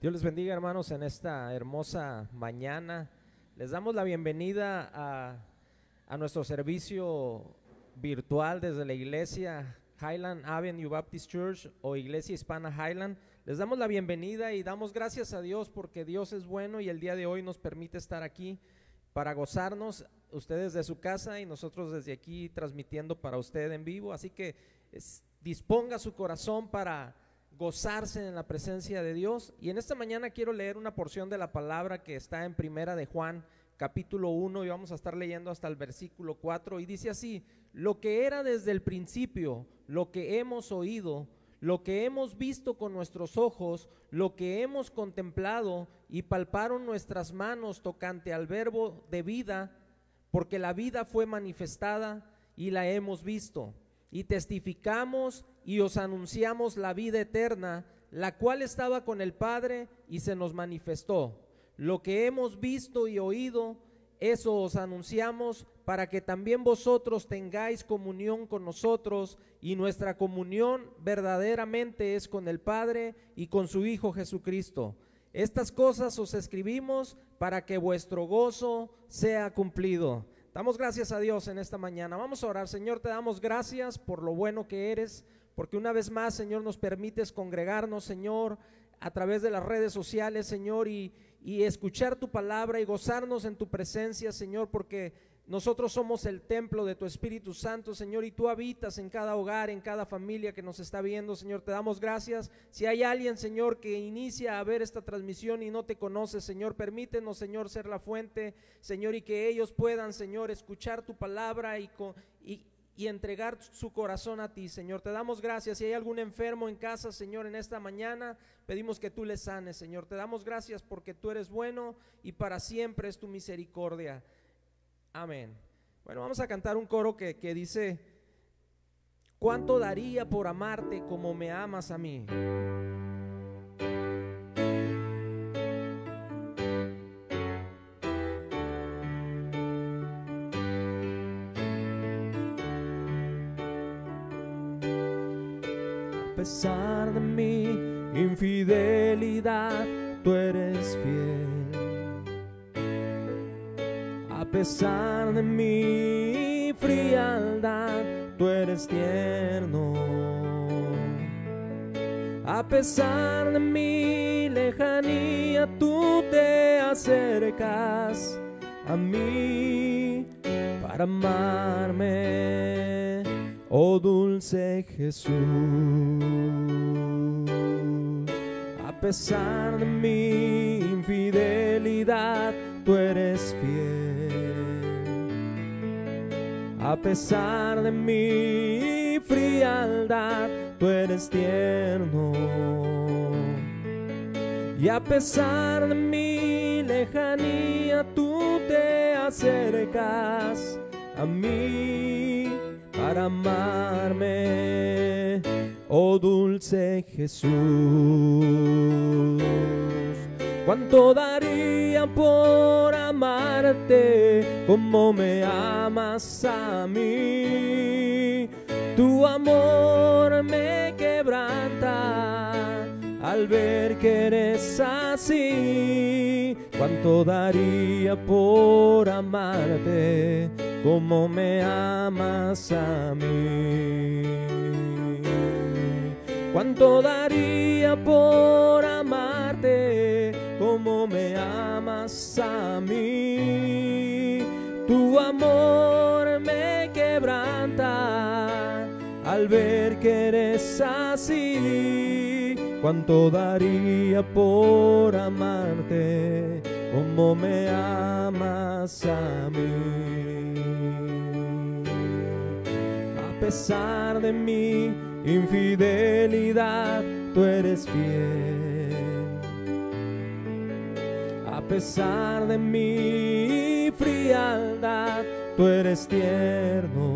Dios les bendiga, hermanos, en esta hermosa mañana. Les damos la bienvenida a nuestro servicio virtual desde la iglesia Highland Avenue Baptist Church o Iglesia Hispana Highland. Les damos la bienvenida y damos gracias a Dios porque Dios es bueno y el día de hoy nos permite estar aquí para gozarnos, ustedes de su casa y nosotros desde aquí transmitiendo para usted en vivo. Así que disponga su corazón para gozarse en la presencia de Dios. Y en esta mañana quiero leer una porción de la palabra que está en Primera de Juan capítulo 1 y vamos a estar leyendo hasta el versículo 4 y dice así: lo que era desde el principio, lo que hemos oído, lo que hemos visto con nuestros ojos, lo que hemos contemplado y palparon nuestras manos tocante al verbo de vida, porque la vida fue manifestada y la hemos visto. Y testificamos y os anunciamos la vida eterna, la cual estaba con el Padre y se nos manifestó. Lo que hemos visto y oído, eso os anunciamos, para que también vosotros tengáis comunión con nosotros, y nuestra comunión verdaderamente es con el Padre y con su Hijo Jesucristo. Estas cosas os escribimos para que vuestro gozo sea cumplido. Damos gracias a Dios en esta mañana. Vamos a orar. Señor, te damos gracias por lo bueno que eres, porque una vez más, Señor, nos permites congregarnos, Señor, a través de las redes sociales, Señor, y escuchar tu palabra y gozarnos en tu presencia, Señor, porque nosotros somos el templo de tu Espíritu Santo, Señor, y tú habitas en cada hogar, en cada familia que nos está viendo, Señor. Te damos gracias. Si hay alguien, Señor, que inicia a ver esta transmisión y no te conoce, Señor, permítenos, Señor, ser la fuente, Señor, y que ellos puedan, Señor, escuchar tu palabra y entregar su corazón a ti, Señor. Te damos gracias. Si hay algún enfermo en casa, Señor, en esta mañana, pedimos que tú le sanes, Señor. Te damos gracias porque tú eres bueno y para siempre es tu misericordia. Amén. Bueno, vamos a cantar un coro que dice: ¿cuánto daría por amarte como me amas a mí? A pesar de mi infidelidad, tú eres fiel. A pesar de mi frialdad, tú eres tierno. A pesar de mi lejanía, tú te acercas a mí para amarme, oh dulce Jesús. A pesar de mi infidelidad, tú eres fiel. A pesar de mi frialdad, tú eres tierno. Y a pesar de mi lejanía, tú te acercas a mí para amarme, oh dulce Jesús. ¿Cuánto daría por amarte como me amas a mí? Tu amor me quebranta al ver que eres así. ¿Cuánto daría por amarte como me amas a mí? ¿Cuánto daría por amarte como me amas a mí? Tu amor me quebranta al ver que eres así. ¿Cuánto daría por amarte como me amas a mí? A pesar de mi infidelidad, tú eres fiel. A pesar de mi frialdad, tú eres tierno.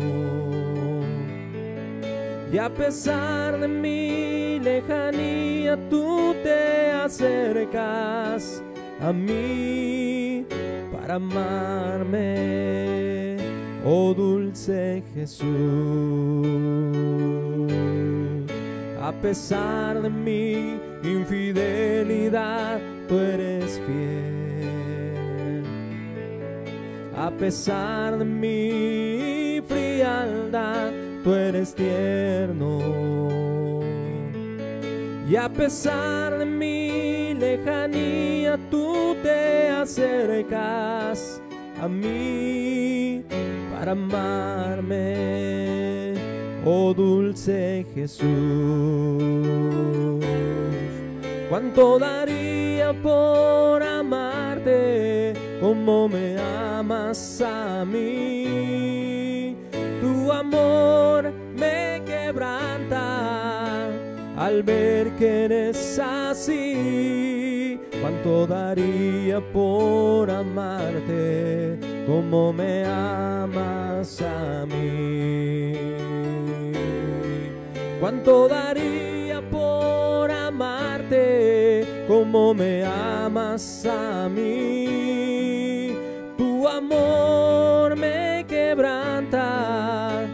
Y a pesar de mi lejanía, tú te acercas a mí para amarme, oh dulce Jesús. A pesar de mi infidelidad, A pesar de mi frialdad, tú eres tierno. Y a pesar de mi lejanía, tú te acercas a mí para amarme, oh dulce Jesús. Cuánto daría por amarte como me amas a mí. Tu amor me quebranta al ver que eres así. Cuánto daría por amarte como me amas a mí. Cuánto daría por amarte como me amas a mí. Tu amor me quebranta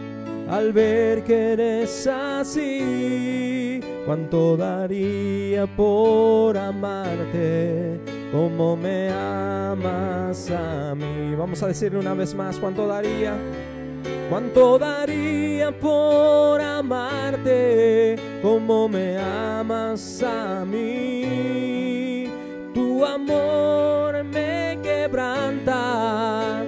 al ver que eres así. Cuánto daría por amarte como me amas a mí. Vamos a decirle una vez más, ¿cuánto daría? ¿Cuánto daría por amarte como me amas a mí? Tu amor me quebranta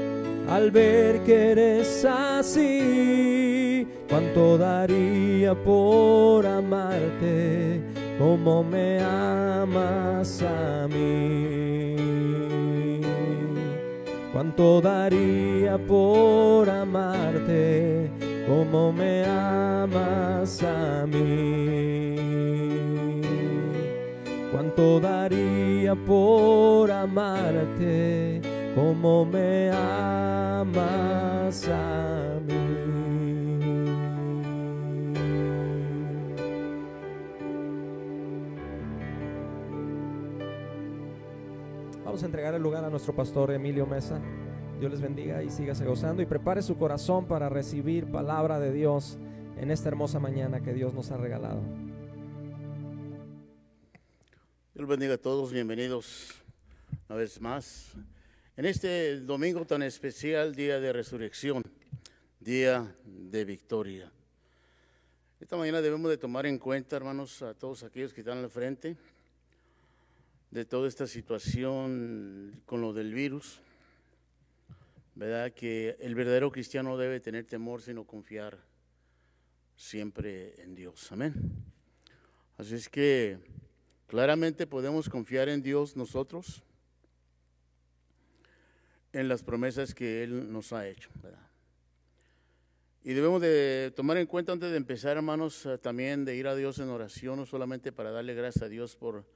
al ver que eres así. ¿Cuánto daría por amarte como me amas a mí? ¿Cuánto daría por amarte como me amas a mí? ¿Cuánto daría por amarte como me amas a mí? Vamos a entregar el lugar a nuestro pastor Emilio Mesa. Dios les bendiga y sígase gozando y prepare su corazón para recibir palabra de Dios en esta hermosa mañana que Dios nos ha regalado. Dios bendiga a todos, bienvenidos una vez más en este domingo tan especial, día de resurrección, día de victoria. Esta mañana debemos de tomar en cuenta, hermanos, a todos aquellos que están al frente de toda esta situación con lo del virus, ¿verdad? Que el verdadero cristiano no debe tener temor, sino confiar siempre en Dios. Amén. Así es que claramente podemos confiar en Dios nosotros, en las promesas que Él nos ha hecho, ¿verdad? Y debemos de tomar en cuenta antes de empezar, hermanos, también de ir a Dios en oración, no solamente para darle gracias a Dios por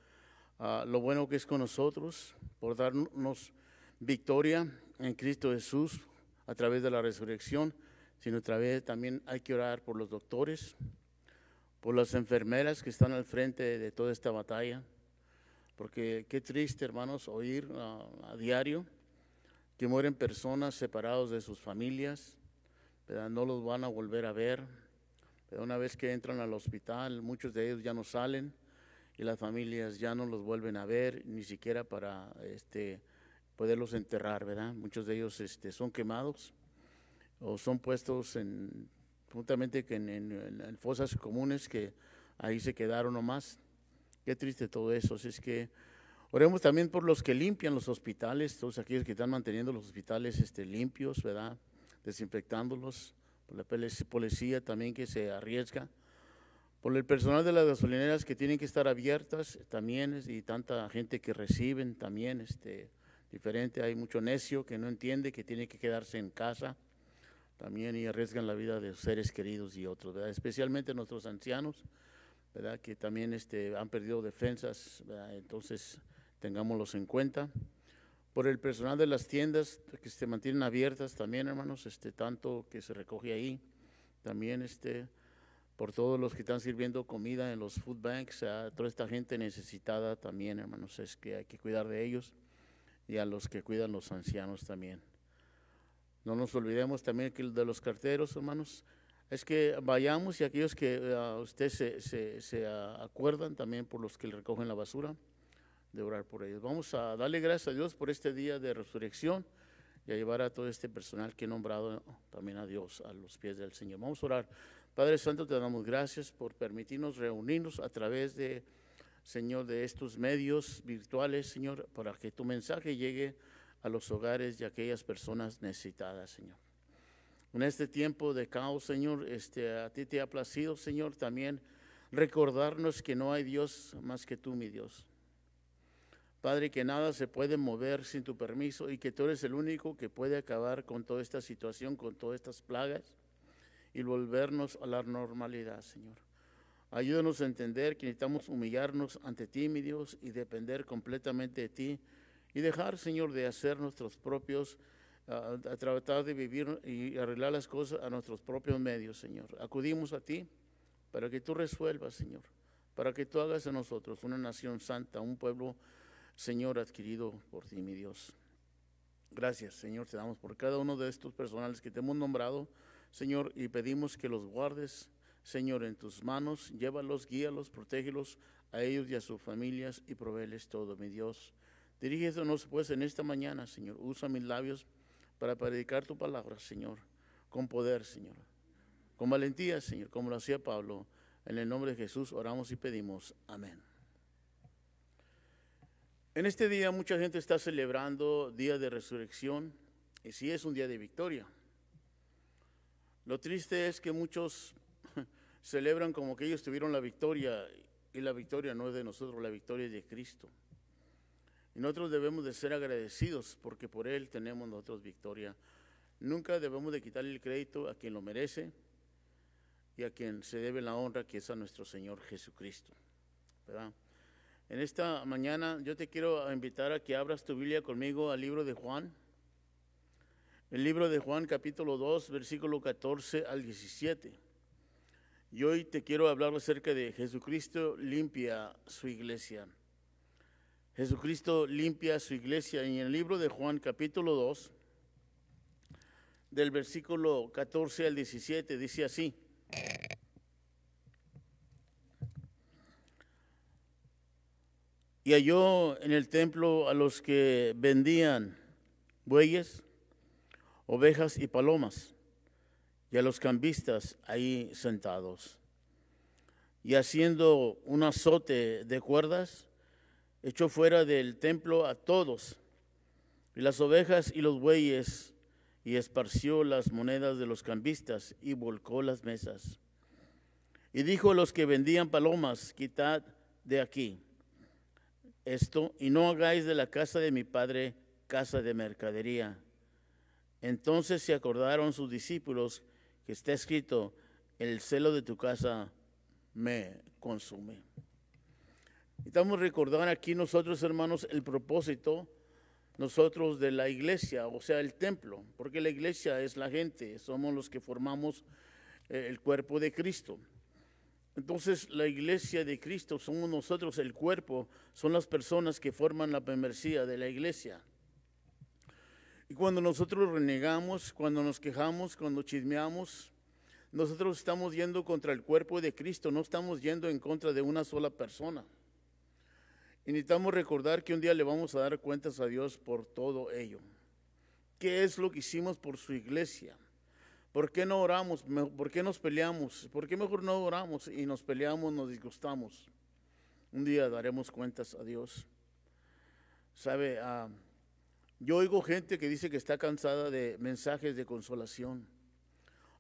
lo bueno que es con nosotros, por darnos victoria en Cristo Jesús a través de la resurrección, sino a través también hay que orar por los doctores, por las enfermeras que están al frente de toda esta batalla, porque qué triste, hermanos, oír a diario que mueren personas separados de sus familias, ¿verdad? No los van a volver a ver, pero una vez que entran al hospital, muchos de ellos ya no salen y las familias ya no los vuelven a ver, ni siquiera para poderlos enterrar, ¿verdad? Muchos de ellos son quemados o son puestos juntamente en fosas comunes que ahí se quedaron nomás. Qué triste todo eso. Así es que oremos también por los que limpian los hospitales, todos aquellos que están manteniendo los hospitales limpios, ¿verdad? Desinfectándolos, por la policía también que se arriesga, por el personal de las gasolineras que tienen que estar abiertas también, y tanta gente que reciben también, diferente. Hay mucho necio que no entiende que tiene que quedarse en casa también y arriesgan la vida de sus seres queridos y otros, ¿verdad? Especialmente nuestros ancianos, ¿verdad? Que también han perdido defensas, ¿verdad? Entonces tengámoslos en cuenta. Por el personal de las tiendas que se mantienen abiertas también, hermanos, tanto que se recoge ahí, también por todos los que están sirviendo comida en los food banks, toda esta gente necesitada también, hermanos, es que hay que cuidar de ellos y a los que cuidan los ancianos también. No nos olvidemos también que de los carteros, hermanos, es que vayamos y aquellos que ustedes se acuerdan también por los que le recogen la basura, de orar por ellos. Vamos a darle gracias a Dios por este día de resurrección y a llevar a todo este personal que he nombrado también a Dios, a los pies del Señor. Vamos a orar. Padre Santo, te damos gracias por permitirnos reunirnos a través de, Señor, de estos medios virtuales, Señor, para que tu mensaje llegue a los hogares de aquellas personas necesitadas, Señor. En este tiempo de caos, Señor, a ti te ha placido, Señor, también recordarnos que no hay Dios más que tú, mi Dios. Padre, que nada se puede mover sin tu permiso y que tú eres el único que puede acabar con toda esta situación, con todas estas plagas y volvernos a la normalidad, Señor. Ayúdanos a entender que necesitamos humillarnos ante ti, mi Dios, y depender completamente de ti y dejar, Señor, de hacer nuestros propios, a tratar de vivir y arreglar las cosas a nuestros propios medios, Señor. Acudimos a ti para que tú resuelvas, Señor, para que tú hagas de nosotros una nación santa, un pueblo, Señor, adquirido por ti, mi Dios. Gracias, Señor, te damos por cada uno de estos personales que te hemos nombrado, Señor, y pedimos que los guardes, Señor, en tus manos. Llévalos, guíalos, protégelos a ellos y a sus familias y provéeles todo, mi Dios. Dirígenos pues en esta mañana, Señor. Usa mis labios para predicar tu palabra, Señor, con poder, Señor, con valentía, Señor, como lo hacía Pablo. En el nombre de Jesús oramos y pedimos. Amén. En este día mucha gente está celebrando Día de Resurrección, y sí es un día de victoria. Lo triste es que muchos celebran como que ellos tuvieron la victoria, y la victoria no es de nosotros, la victoria es de Cristo. Y nosotros debemos de ser agradecidos porque por Él tenemos nosotros victoria. Nunca debemos de quitarle el crédito a quien lo merece y a quien se debe la honra, que es a nuestro Señor Jesucristo, ¿verdad? En esta mañana yo te quiero invitar a que abras tu Biblia conmigo al libro de Juan. El libro de Juan, capítulo 2, versículo 14 al 17. Y hoy te quiero hablar acerca de Jesucristo limpia su iglesia. Jesucristo limpia su iglesia. Y en el libro de Juan, capítulo 2, del versículo 14 al 17, dice así. Y halló en el templo a los que vendían bueyes, ovejas y palomas, y a los cambistas ahí sentados. Y haciendo un azote de cuerdas, echó fuera del templo a todos, y las ovejas y los bueyes, y esparció las monedas de los cambistas, y volcó las mesas. Y dijo a los que vendían palomas: quitad de aquí esto, y no hagáis de la casa de mi padre casa de mercadería. Entonces se acordaron sus discípulos que está escrito: el celo de tu casa me consume. Estamos recordando aquí nosotros, hermanos, el propósito nosotros de la iglesia, o sea, el templo, porque la iglesia es la gente, somos los que formamos el cuerpo de Cristo. Entonces, la iglesia de Cristo somos nosotros, el cuerpo, son las personas que forman la membresía de la iglesia. Y cuando nosotros renegamos, cuando nos quejamos, cuando chismeamos, nosotros estamos yendo contra el cuerpo de Cristo, no estamos yendo en contra de una sola persona. Y necesitamos recordar que un día le vamos a dar cuentas a Dios por todo ello. ¿Qué es lo que hicimos por su iglesia? ¿Por qué no oramos? ¿Por qué nos peleamos? ¿Por qué mejor no oramos y nos peleamos, nos disgustamos? Un día daremos cuentas a Dios. ¿Sabe? Yo oigo gente que dice que está cansada de mensajes de consolación.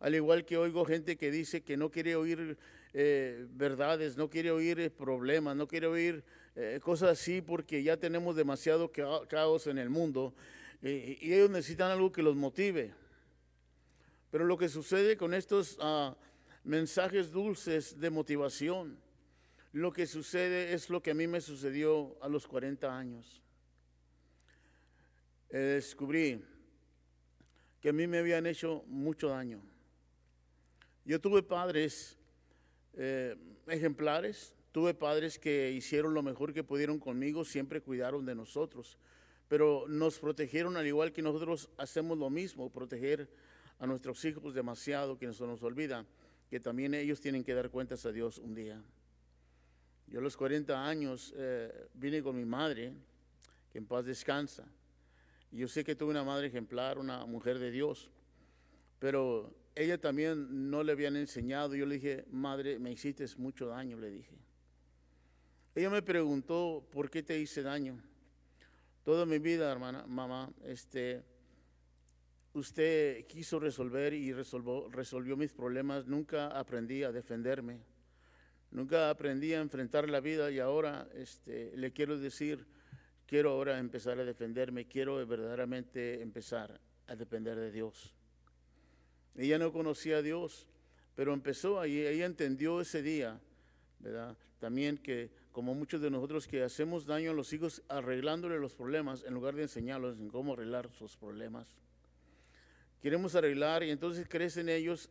Al igual que oigo gente que dice que no quiere oír verdades, no quiere oír problemas, no quiere oír cosas así porque ya tenemos demasiado caos en el mundo y ellos necesitan algo que los motive. Pero lo que sucede con estos mensajes dulces de motivación, lo que sucede es lo que a mí me sucedió a los 40 años. Descubrí que a mí me habían hecho mucho daño. Yo tuve padres ejemplares, tuve padres que hicieron lo mejor que pudieron conmigo, siempre cuidaron de nosotros, pero nos protegieron al igual que nosotros hacemos lo mismo, proteger a nuestros hijos demasiado, que no se nos olvida que también ellos tienen que dar cuentas a Dios un día. Yo a los 40 años vine con mi madre, que en paz descansa, Yo sé que tuve una madre ejemplar, una mujer de Dios, pero ella también no le habían enseñado. Yo le dije, madre, me hiciste mucho daño, le dije. Ella me preguntó, ¿por qué te hice daño? Toda mi vida, hermana, mamá, usted quiso resolver y resolvió mis problemas. Nunca aprendí a defenderme. Nunca aprendí a enfrentar la vida y ahora le quiero decir, quiero ahora empezar a defenderme, quiero verdaderamente empezar a depender de Dios. Ella no conocía a Dios, pero empezó ahí, ella entendió ese día, ¿verdad? También que como muchos de nosotros que hacemos daño a los hijos arreglándole los problemas en lugar de enseñarlos en cómo arreglar sus problemas. Queremos arreglar y entonces crecen ellos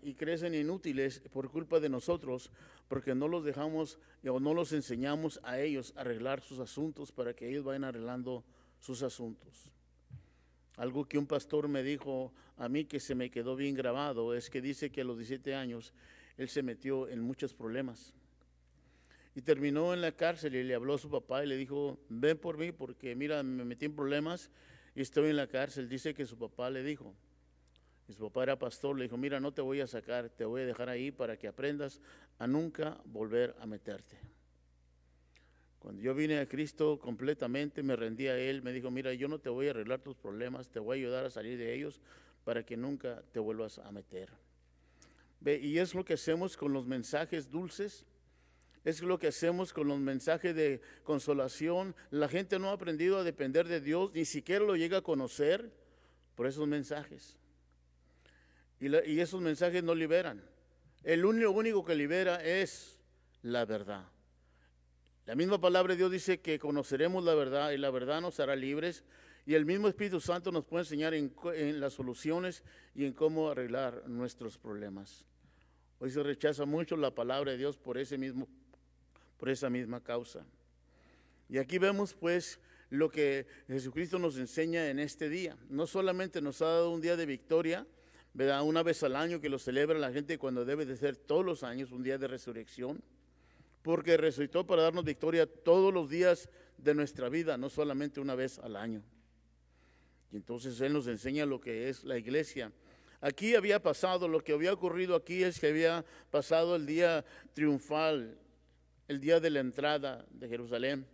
y crecen inútiles por culpa de nosotros, porque no los dejamos o no los enseñamos a ellos a arreglar sus asuntos para que ellos vayan arreglando sus asuntos. Algo que un pastor me dijo a mí que se me quedó bien grabado es que dice que a los 17 años él se metió en muchos problemas y terminó en la cárcel y le habló a su papá y le dijo, ven por mí porque mira, me metí en problemas y estoy en la cárcel. Dice que su papá le dijo, y su papá era pastor, le dijo, mira, no te voy a sacar, te voy a dejar ahí para que aprendas a nunca volver a meterte. Cuando yo vine a Cristo completamente, me rendí a Él, me dijo, mira, yo no te voy a arreglar tus problemas, te voy a ayudar a salir de ellos para que nunca te vuelvas a meter. Ve, y es lo que hacemos con los mensajes dulces, es lo que hacemos con los mensajes de consolación. La gente no ha aprendido a depender de Dios, ni siquiera lo llega a conocer por esos mensajes. Y esos mensajes no liberan. El único que libera es la verdad. La misma palabra de Dios dice que conoceremos la verdad y la verdad nos hará libres. Y el mismo Espíritu Santo nos puede enseñar en las soluciones y en cómo arreglar nuestros problemas. Hoy se rechaza mucho la palabra de Dios por esa misma causa. Y aquí vemos pues lo que Jesucristo nos enseña en este día. No solamente nos ha dado un día de victoria, ¿verdad? Una vez al año que lo celebra la gente cuando debe de ser todos los años un día de resurrección, porque resucitó para darnos victoria todos los días de nuestra vida, no solamente una vez al año. Y entonces Él nos enseña lo que es la iglesia. Aquí había pasado, lo que había ocurrido aquí es que había pasado el día triunfal, el día de la entrada de Jerusalén.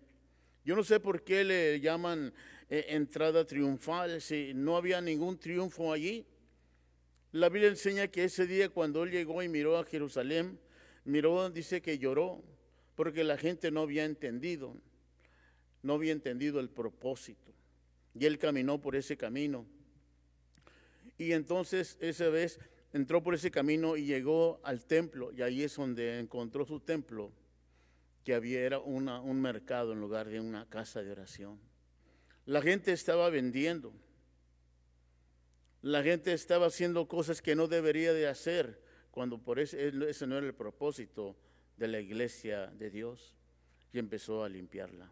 Yo no sé por qué le llaman entrada triunfal, si no había ningún triunfo allí. La Biblia enseña que ese día cuando Él llegó y miró a Jerusalén, dice que lloró, porque la gente no había entendido el propósito. Y Él caminó por ese camino. Y entonces esa vez entró por ese camino y llegó al templo, y ahí es donde encontró su templo, que era un mercado en lugar de una casa de oración. La gente estaba vendiendo. La gente estaba haciendo cosas que no debería de hacer, cuando por ese no era el propósito de la iglesia de Dios, y empezó a limpiarla.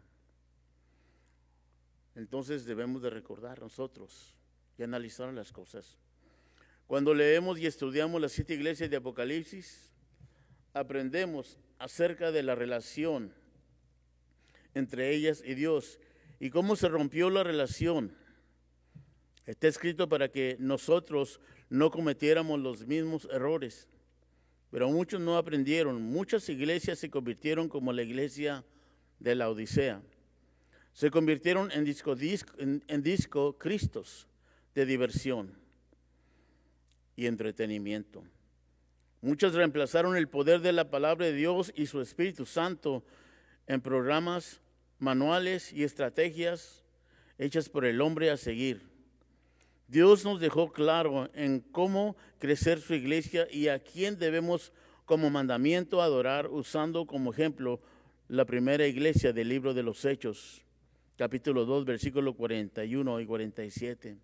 Entonces debemos de recordar nosotros y analizar las cosas. Cuando leemos y estudiamos las 7 iglesias de Apocalipsis, aprendemos acerca de la relación entre ellas y Dios y cómo se rompió la relación. Está escrito para que nosotros no cometiéramos los mismos errores, pero muchos no aprendieron. Muchas iglesias se convirtieron como la iglesia de la Odisea. Se convirtieron en disco cristos de diversión y entretenimiento. Muchas reemplazaron el poder de la palabra de Dios y su Espíritu Santo en programas, manuales y estrategias hechas por el hombre a seguir. Dios nos dejó claro en cómo crecer su iglesia y a quién debemos como mandamiento adorar, usando como ejemplo la primera iglesia del libro de los Hechos, capítulo 2, versículos 41 y 47.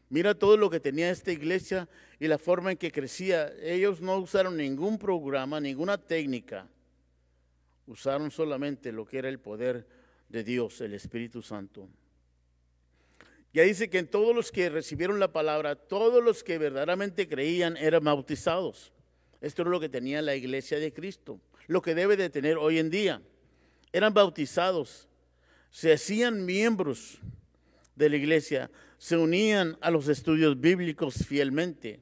Mira todo lo que tenía esta iglesia y la forma en que crecía. Ellos no usaron ningún programa, ninguna técnica. Usaron solamente lo que era el poder de Dios, el Espíritu Santo. Ya dice que en todos los que recibieron la palabra, todos los que verdaderamente creían eran bautizados. Esto es lo que tenía la iglesia de Cristo, lo que debe de tener hoy en día. Eran bautizados, se hacían miembros de la iglesia se unían a los estudios bíblicos fielmente,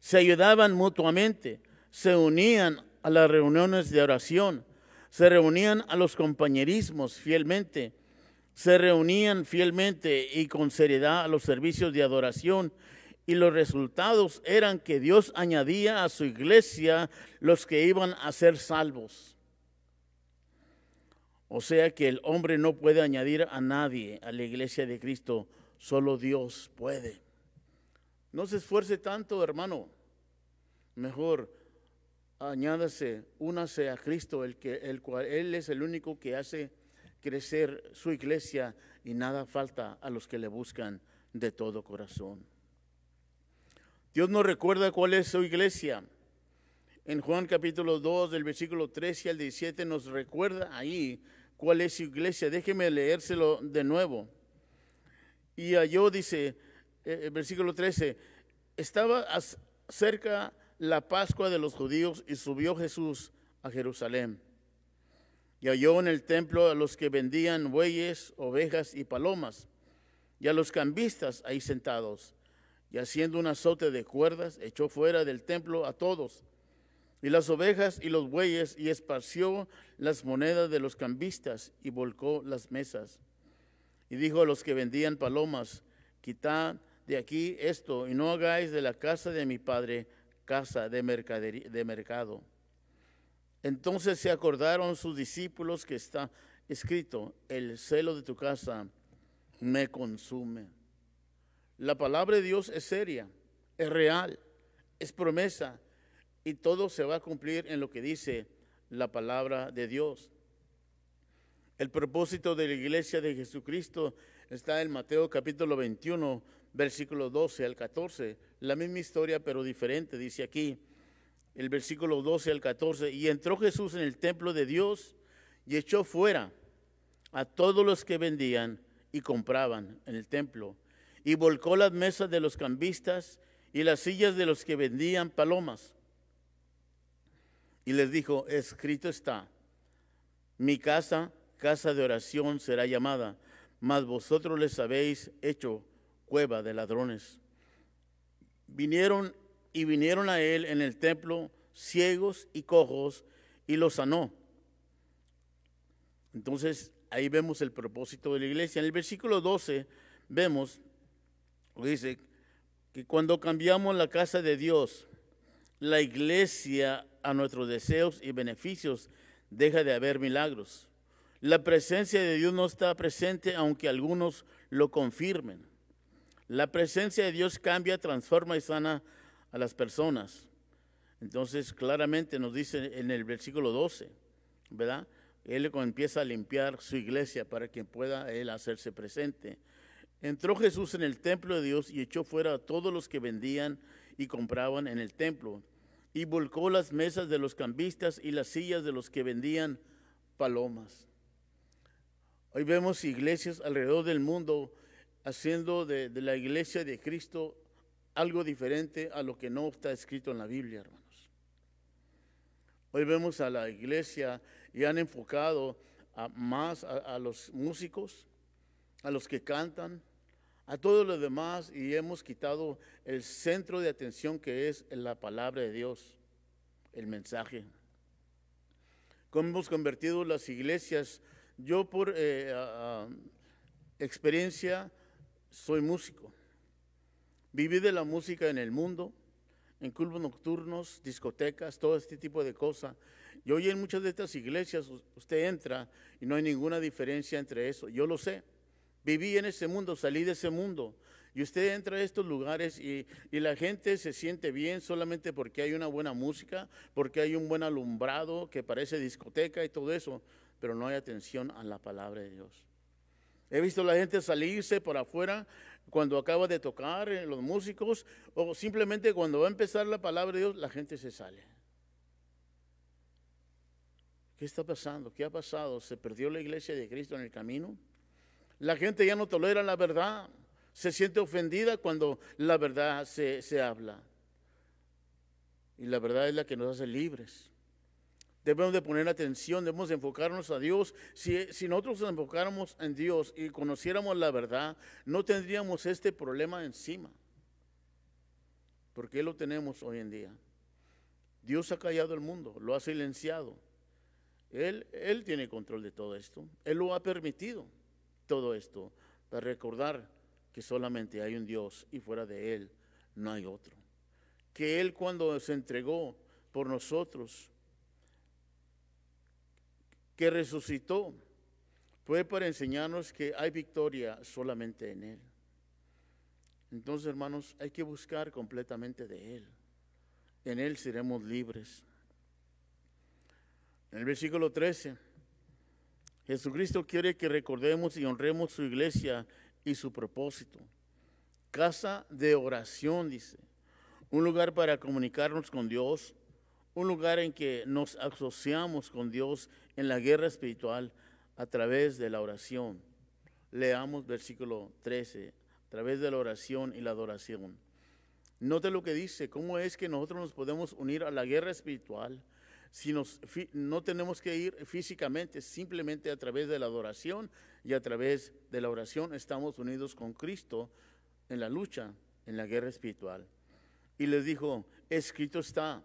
se ayudaban mutuamente, se unían a las reuniones de oración, se reunían a los compañerismos fielmente, se reunían fielmente y con seriedad a los servicios de adoración, y los resultados eran que Dios añadía a su iglesia los que iban a ser salvos. O sea que el hombre no puede añadir a nadie a la iglesia de Cristo, solo Dios puede. No se esfuerce tanto, hermano. Mejor añádase, únase a Cristo, el cual Él es el único que hace crecer su iglesia y nada falta a los que le buscan de todo corazón. Dios nos recuerda cuál es su iglesia. En Juan capítulo 2, del versículo 13 al 17, nos recuerda ahí cuál es su iglesia. Déjeme leérselo de nuevo. Y halló, dice, el versículo 13, estaba cerca la Pascua de los judíos y subió Jesús a Jerusalén. Y halló en el templo a los que vendían bueyes, ovejas y palomas, y a los cambistas ahí sentados. Y haciendo un azote de cuerdas, echó fuera del templo a todos, y las ovejas y los bueyes, y esparció las monedas de los cambistas, y volcó las mesas. Y dijo a los que vendían palomas, quitad de aquí esto, y no hagáis de la casa de mi padre casa de mercado. Entonces se acordaron sus discípulos que está escrito, el celo de tu casa me consume. La palabra de Dios es seria, es real, es promesa, y todo se va a cumplir en lo que dice la palabra de Dios. El propósito de la iglesia de Jesucristo está en Mateo capítulo 21, versículo 12 al 14. La misma historia, pero diferente, dice aquí, el versículo 12 al 14. Y entró Jesús en el templo de Dios y echó fuera a todos los que vendían y compraban en el templo. Y volcó las mesas de los cambistas y las sillas de los que vendían palomas. Y les dijo, escrito está, mi casa, casa de oración será llamada, mas vosotros les habéis hecho cueva de ladrones. Vinieron a él en el templo ciegos y cojos y los sanó. Entonces ahí vemos el propósito de la iglesia. En el versículo 12 vemos, dice, que cuando cambiamos la casa de Dios, la iglesia, a nuestros deseos y beneficios, deja de haber milagros. La presencia de Dios no está presente, aunque algunos lo confirmen. La presencia de Dios cambia, transforma y sana a las personas. Entonces, claramente nos dice en el versículo 12, ¿verdad? Él empieza a limpiar su iglesia para que pueda Él hacerse presente. Entró Jesús en el templo de Dios y echó fuera a todos los que vendían y compraban en el templo. Y volcó las mesas de los cambistas y las sillas de los que vendían palomas. Hoy vemos iglesias alrededor del mundo haciendo de la iglesia de Cristo algo diferente a lo que no está escrito en la Biblia, hermanos. Hoy vemos a la iglesia y han enfocado más a los músicos, a los que cantan, a todo lo demás, y hemos quitado el centro de atención que es la palabra de Dios, el mensaje. Como hemos convertido las iglesias, yo por experiencia soy músico. Viví de la música en el mundo, en clubes nocturnos, discotecas, todo este tipo de cosas. Y hoy en muchas de estas iglesias usted entra y no hay ninguna diferencia entre eso. Yo lo sé. Viví en ese mundo, salí de ese mundo. Y usted entra a estos lugares y la gente se siente bien solamente porque hay una buena música, porque hay un buen alumbrado que parece discoteca y todo eso, pero no hay atención a la palabra de Dios. He visto a la gente salirse por afuera cuando acaba de tocar los músicos, o simplemente cuando va a empezar la palabra de Dios, la gente se sale. ¿Qué está pasando? ¿Qué ha pasado? ¿Se perdió la iglesia de Cristo en el camino? La gente ya no tolera la verdad, se siente ofendida cuando la verdad se habla. Y la verdad es la que nos hace libres. Debemos de poner atención, debemos de enfocarnos a Dios. Si nosotros nos enfocáramos en Dios y conociéramos la verdad, no tendríamos este problema encima. Porque lo tenemos hoy en día. Dios ha callado el mundo, lo ha silenciado. Él tiene control de todo esto. Él lo ha permitido, todo esto, para recordar que solamente hay un Dios y fuera de Él no hay otro. Que Él, cuando se entregó por nosotros, que resucitó, fue para enseñarnos que hay victoria solamente en Él. Entonces, hermanos, hay que buscar completamente de Él. En Él seremos libres. En el versículo 13, Jesucristo quiere que recordemos y honremos su iglesia y su propósito. Casa de oración, dice. Un lugar para comunicarnos con Dios, un lugar en que nos asociamos con Dios en la guerra espiritual a través de la oración. Leamos versículo 13, a través de la oración y la adoración. Note lo que dice, cómo es que nosotros nos podemos unir a la guerra espiritual si no tenemos que ir físicamente, simplemente a través de la adoración y a través de la oración estamos unidos con Cristo en la lucha, en la guerra espiritual. Y les dijo, escrito está,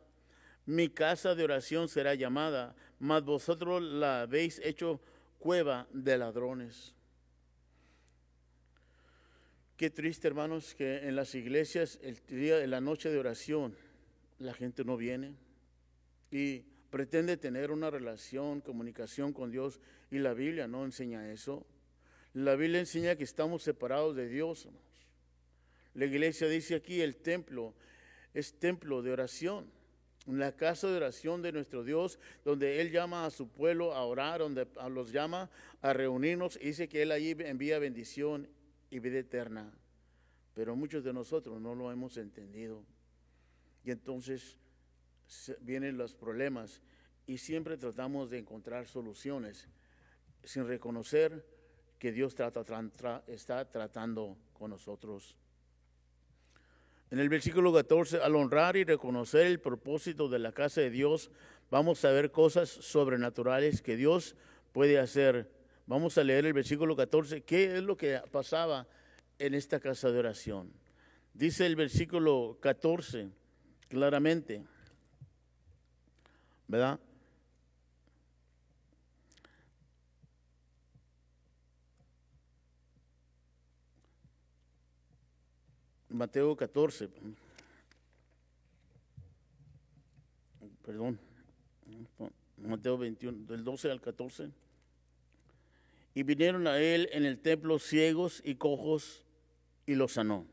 mi casa de oración será llamada, mas vosotros la habéis hecho cueva de ladrones. Qué triste, hermanos, que en las iglesias en la noche de oración la gente no viene y pretende tener una relación, comunicación con Dios, y la Biblia no enseña eso. La Biblia enseña que estamos separados de Dios, hermanos. La iglesia dice aquí, el templo es templo de oración, la casa de oración de nuestro Dios, donde Él llama a su pueblo a orar, donde los llama a reunirnos, y dice que Él allí envía bendición y vida eterna. Pero muchos de nosotros no lo hemos entendido. Y entonces vienen los problemas y siempre tratamos de encontrar soluciones sin reconocer que Dios está tratando con nosotros. En el versículo 14, al honrar y reconocer el propósito de la casa de Dios, vamos a ver cosas sobrenaturales que Dios puede hacer. Vamos a leer el versículo 14, ¿qué es lo que pasaba en esta casa de oración? Dice el versículo 14 claramente, ¿verdad? Mateo 14, perdón, Mateo 21, del 12 al 14. Y vinieron a él en el templo ciegos y cojos y los sanó.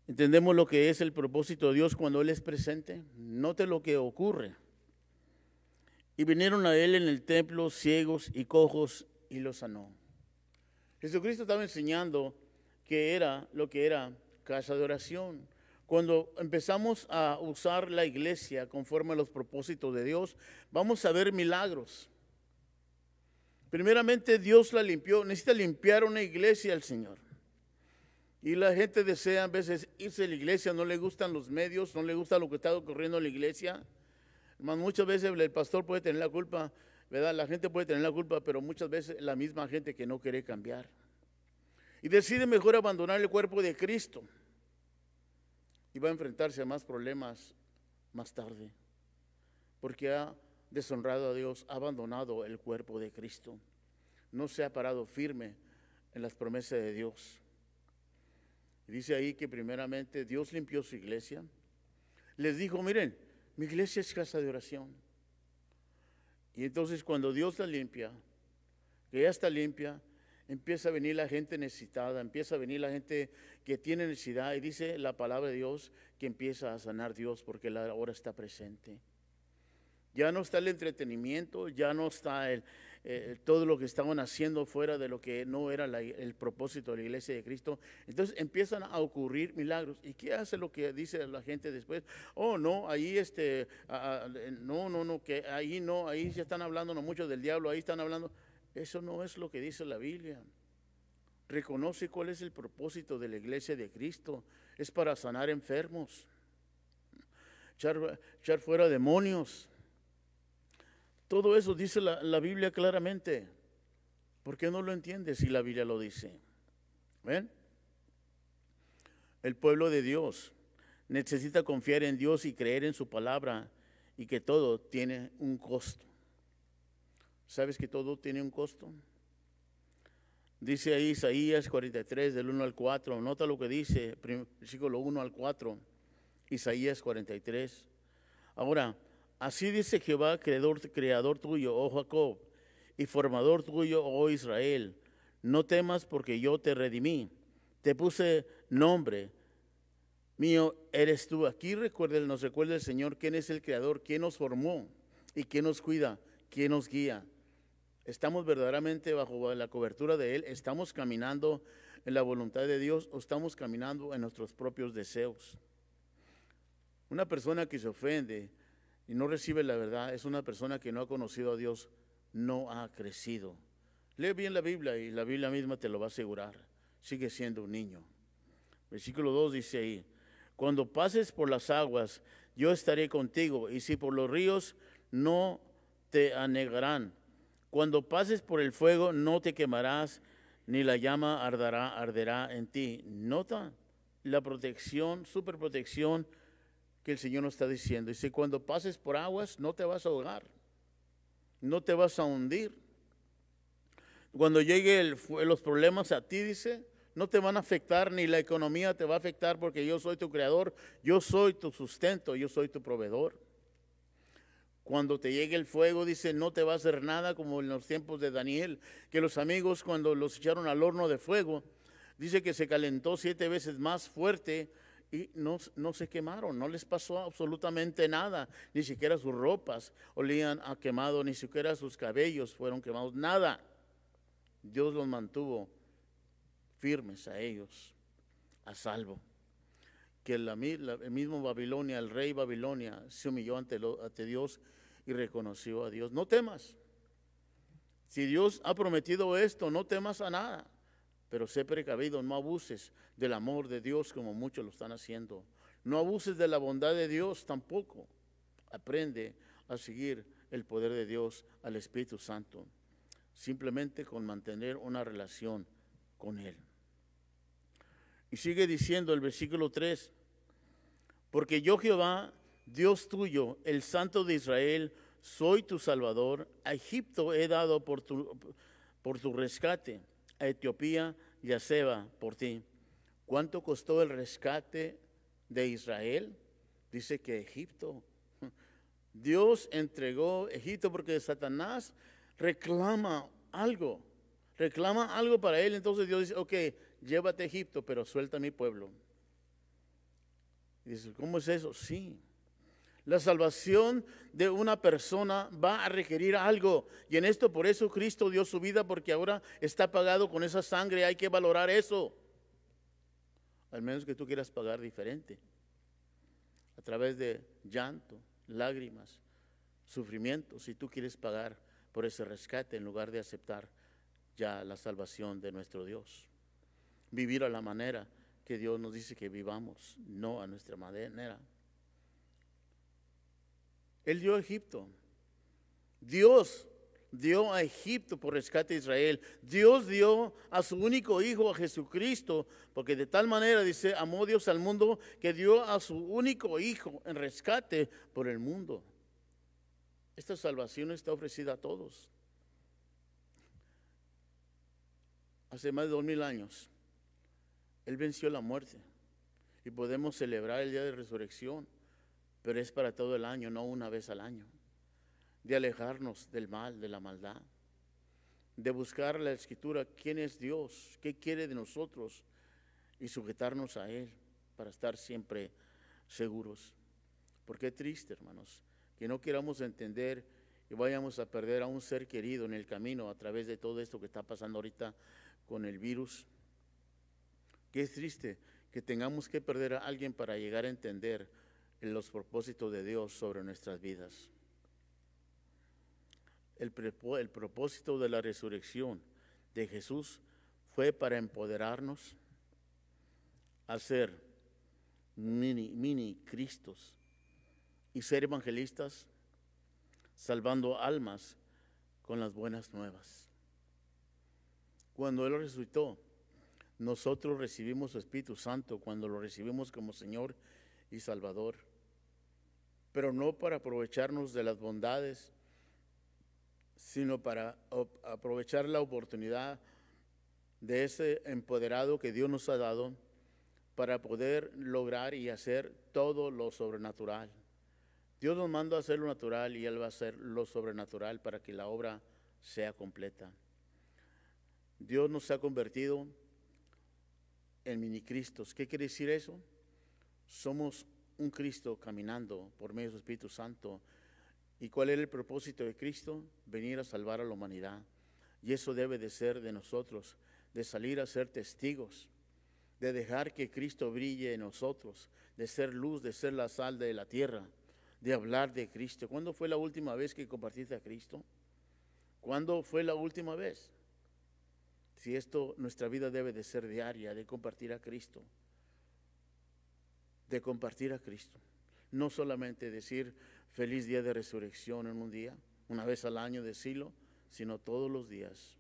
¿Entendemos lo que es el propósito de Dios cuando Él es presente? Note lo que ocurre. Y vinieron a él en el templo ciegos y cojos y los sanó. Jesucristo estaba enseñando que era lo que era casa de oración. Cuando empezamos a usar la iglesia conforme a los propósitos de Dios, vamos a ver milagros. Primeramente, Dios la limpió. Necesita limpiar una iglesia al Señor. Y la gente desea a veces irse a la iglesia, no le gustan los medios, no le gusta lo que está ocurriendo en la iglesia. Muchas veces el pastor puede tener la culpa, ¿verdad? La gente puede tener la culpa, pero muchas veces la misma gente que no quiere cambiar. Y decide mejor abandonar el cuerpo de Cristo. Y va a enfrentarse a más problemas más tarde. Porque ha deshonrado a Dios, ha abandonado el cuerpo de Cristo. No se ha parado firme en las promesas de Dios. Y dice ahí que primeramente Dios limpió su iglesia. Les dijo, miren, mi iglesia es casa de oración. Y entonces cuando Dios la limpia, que ya está limpia, empieza a venir la gente necesitada, empieza a venir la gente que tiene necesidad, y dice la palabra de Dios que empieza a sanar Dios porque la hora está presente. Ya no está el entretenimiento, ya no está todo lo que estaban haciendo fuera de lo que no era el propósito de la iglesia de Cristo. Entonces empiezan a ocurrir milagros. ¿Y qué hace lo que dice la gente después? Oh, no, ahí no, que ahí no, ahí ya están hablando no mucho del diablo, ahí están hablando. Eso no es lo que dice la Biblia. Reconoce cuál es el propósito de la iglesia de Cristo. Es para sanar enfermos. echar fuera demonios. Todo eso dice la Biblia claramente. ¿Por qué no lo entiendes si la Biblia lo dice? ¿Ven? El pueblo de Dios necesita confiar en Dios y creer en su palabra, y que todo tiene un costo. ¿Sabes que todo tiene un costo? Dice ahí Isaías 43, del 1 al 4. Nota lo que dice, versículo 1 al 4. Isaías 43. Ahora, así dice Jehová, creador tuyo, oh Jacob, y formador tuyo, oh Israel. No temas, porque yo te redimí. Te puse nombre. Mío eres tú. Aquí nos recuerda el Señor quién es el creador, quién nos formó y quién nos cuida, quién nos guía. ¿Estamos verdaderamente bajo la cobertura de Él? ¿Estamos caminando en la voluntad de Dios o estamos caminando en nuestros propios deseos? Una persona que se ofende y no recibe la verdad es una persona que no ha conocido a Dios, no ha crecido. Lee bien la Biblia y la Biblia misma te lo va a asegurar. Sigue siendo un niño. Versículo 2 dice ahí: cuando pases por las aguas, yo estaré contigo, y si por los ríos, no te anegarán. Cuando pases por el fuego, no te quemarás, ni la llama arderá en ti. Nota la protección, superprotección que el Señor nos está diciendo. Dice, cuando pases por aguas, no te vas a ahogar, no te vas a hundir. Cuando lleguen los problemas a ti, dice, no te van a afectar, ni la economía te va a afectar, porque yo soy tu creador, yo soy tu sustento, yo soy tu proveedor. Cuando te llegue el fuego, dice, no te va a hacer nada, como en los tiempos de Daniel, que los amigos cuando los echaron al horno de fuego, dice que se calentó 7 veces más fuerte y no se quemaron, no les pasó absolutamente nada, ni siquiera sus ropas olían a quemado, ni siquiera sus cabellos fueron quemados, nada. Dios los mantuvo firmes a ellos, a salvo. Que el mismo Babilonia, el rey Babilonia, se humilló ante Dios y reconoció a Dios. No temas. Si Dios ha prometido esto, no temas a nada. Pero sé precavido, no abuses del amor de Dios como muchos lo están haciendo. No abuses de la bondad de Dios tampoco. Aprende a seguir el poder de Dios, al Espíritu Santo, simplemente con mantener una relación con Él. Y sigue diciendo el versículo 3, porque yo Jehová, Dios tuyo, el Santo de Israel, soy tu Salvador. A Egipto he dado por tu rescate, a Etiopía y a Seba por ti. ¿Cuánto costó el rescate de Israel? Dice que Egipto. Dios entregó Egipto porque Satanás reclama algo para él. Entonces Dios dice, ok, llévate a Egipto, pero suelta a mi pueblo. Y dice, ¿cómo es eso? Sí. La salvación de una persona va a requerir algo. Y en esto, por eso Cristo dio su vida, porque ahora está pagado con esa sangre. Hay que valorar eso. Al menos que tú quieras pagar diferente. A través de llanto, lágrimas, sufrimiento. Si tú quieres pagar por ese rescate en lugar de aceptar ya la salvación de nuestro Dios. Vivir a la manera que Dios nos dice que vivamos, no a nuestra manera. Él dio a Egipto. Dios dio a Egipto por rescate de Israel. Dios dio a su único hijo, a Jesucristo, porque de tal manera, dice, amó Dios al mundo que dio a su único hijo en rescate por el mundo. Esta salvación está ofrecida a todos. Hace más de 2000 años, Él venció la muerte y podemos celebrar el día de resurrección, pero es para todo el año, no una vez al año. De alejarnos del mal, de la maldad, de buscar la Escritura, quién es Dios, qué quiere de nosotros y sujetarnos a Él para estar siempre seguros. Porque es triste, hermanos, que no queramos entender y vayamos a perder a un ser querido en el camino a través de todo esto que está pasando ahorita con el virus. Que es triste que tengamos que perder a alguien para llegar a entender los propósitos de Dios sobre nuestras vidas. El propósito de la resurrección de Jesús fue para empoderarnos a ser mini Cristos, y ser evangelistas, salvando almas con las buenas nuevas. Cuando Él resucitó, nosotros recibimos su Espíritu Santo cuando lo recibimos como Señor y Salvador, pero no para aprovecharnos de las bondades, sino para aprovechar la oportunidad de ese empoderado que Dios nos ha dado para poder lograr y hacer todo lo sobrenatural. Dios nos manda a hacer lo natural y Él va a hacer lo sobrenatural para que la obra sea completa. Dios nos ha convertido en minicristos. ¿Qué quiere decir eso? Somos un Cristo caminando por medio del Espíritu Santo. ¿Y cuál era el propósito de Cristo? Venir a salvar a la humanidad. Y eso debe de ser de nosotros, de salir a ser testigos, de dejar que Cristo brille en nosotros, de ser luz, de ser la sal de la tierra, de hablar de Cristo. ¿Cuándo fue la última vez que compartiste a Cristo? ¿Cuándo fue la última vez? Si esto, nuestra vida debe de ser diaria, de compartir a Cristo. De compartir a Cristo. No solamente decir feliz día de resurrección en un día, una vez al año decirlo, sino todos los días.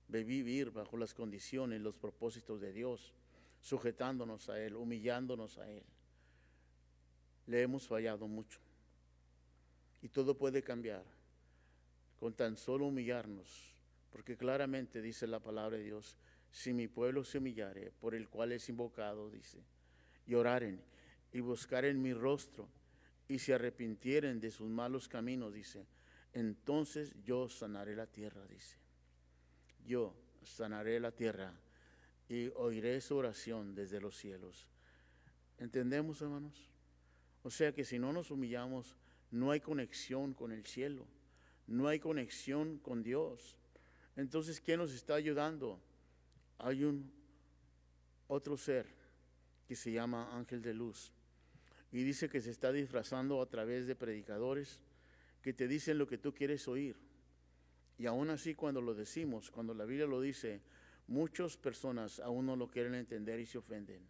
De vivir bajo las condiciones, los propósitos de Dios, sujetándonos a Él, humillándonos a Él. Le hemos fallado mucho. Y todo puede cambiar con tan solo humillarnos. Porque claramente dice la palabra de Dios, si mi pueblo se humillare, por el cual es invocado, dice, y oraren, y buscaren mi rostro, y se arrepintieren de sus malos caminos, dice, entonces yo sanaré la tierra, dice. Yo sanaré la tierra y oiré su oración desde los cielos. ¿Entendemos, hermanos? O sea que si no nos humillamos, no hay conexión con el cielo, no hay conexión con Dios. Entonces, ¿quién nos está ayudando? Hay otro ser que se llama ángel de luz y dice que se está disfrazando a través de predicadores que te dicen lo que tú quieres oír. Y aún así, cuando lo decimos, cuando la Biblia lo dice, muchas personas aún no lo quieren entender y se ofenden.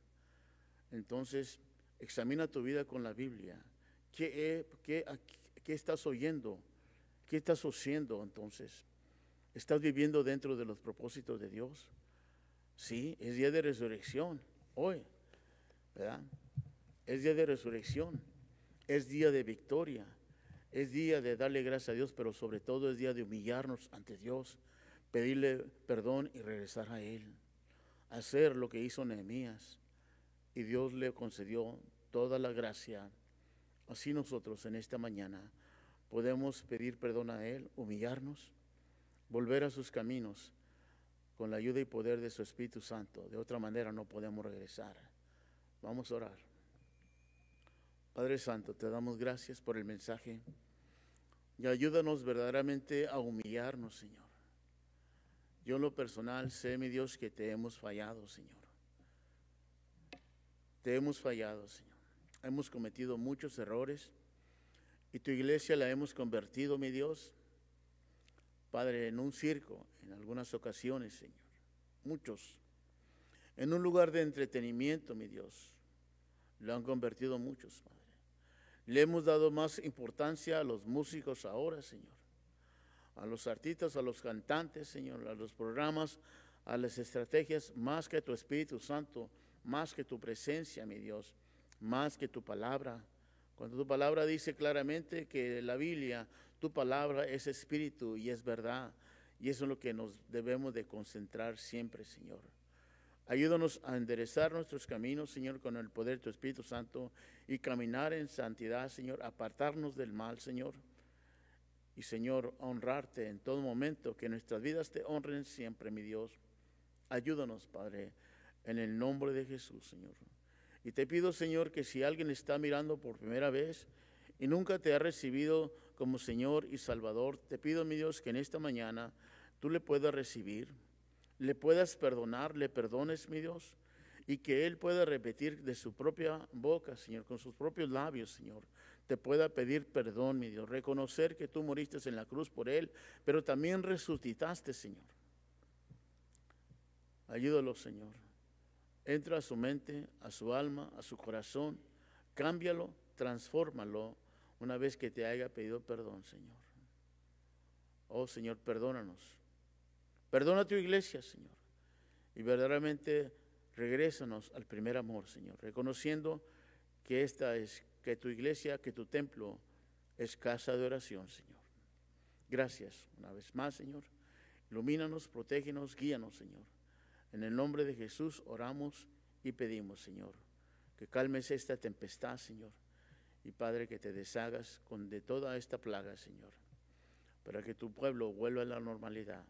Entonces, examina tu vida con la Biblia. ¿Qué estás oyendo? ¿Qué estás haciendo entonces? ¿Estás viviendo dentro de los propósitos de Dios? Sí, es día de resurrección hoy, ¿verdad? Es día de resurrección, es día de victoria, es día de darle gracias a Dios, pero sobre todo es día de humillarnos ante Dios, pedirle perdón y regresar a Él, hacer lo que hizo Nehemías, y Dios le concedió toda la gracia. Así nosotros en esta mañana podemos pedir perdón a Él, humillarnos, volver a sus caminos con la ayuda y poder de su Espíritu Santo. De otra manera no podemos regresar. Vamos a orar. Padre Santo, te damos gracias por el mensaje y ayúdanos verdaderamente a humillarnos, Señor. Yo en lo personal sé, mi Dios, que te hemos fallado, Señor. Te hemos fallado, Señor. Hemos cometido muchos errores y tu iglesia la hemos convertido, mi Dios, Padre, en un circo en algunas ocasiones, Señor. Muchos. En un lugar de entretenimiento, mi Dios. Lo han convertido muchos, Padre. Le hemos dado más importancia a los músicos ahora, Señor. A los artistas, a los cantantes, Señor, a los programas, a las estrategias, más que tu Espíritu Santo, más que tu presencia, mi Dios, más que tu palabra. Cuando tu palabra dice claramente que la Biblia, tu palabra es espíritu y es verdad, y eso es lo que nos debemos de concentrar siempre, Señor. Ayúdanos a enderezar nuestros caminos, Señor, con el poder de tu Espíritu Santo y caminar en santidad, Señor, apartarnos del mal, Señor. Y, Señor, honrarte en todo momento, que nuestras vidas te honren siempre, mi Dios. Ayúdanos, Padre, en el nombre de Jesús, Señor. Y te pido, Señor, que si alguien está mirando por primera vez y nunca te ha recibido como Señor y Salvador, te pido, mi Dios, que en esta mañana tú le puedas recibir, le puedas perdonar, le perdones, mi Dios, y que Él pueda repetir de su propia boca, Señor, con sus propios labios, Señor, te pueda pedir perdón, mi Dios, reconocer que tú moriste en la cruz por Él, pero también resucitaste, Señor. Ayúdalo, Señor. Entra a su mente, a su alma, a su corazón, cámbialo, transfórmalo. una vez que te haya pedido perdón, Señor. Oh, Señor, perdónanos. Perdona a tu iglesia, Señor. Y verdaderamente regrésanos al primer amor, Señor, reconociendo que que tu iglesia, que tu templo es casa de oración, Señor. Gracias una vez más, Señor. Ilumínanos, protégenos, guíanos, Señor. En el nombre de Jesús oramos y pedimos, Señor, que calmes esta tempestad, Señor. Y Padre, que te deshagas de toda esta plaga, Señor, para que tu pueblo vuelva a la normalidad.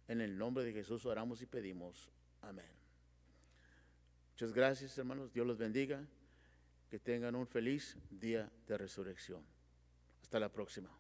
En el nombre de Jesús oramos y pedimos. Amén. Muchas gracias, hermanos. Dios los bendiga. Que tengan un feliz día de resurrección. Hasta la próxima.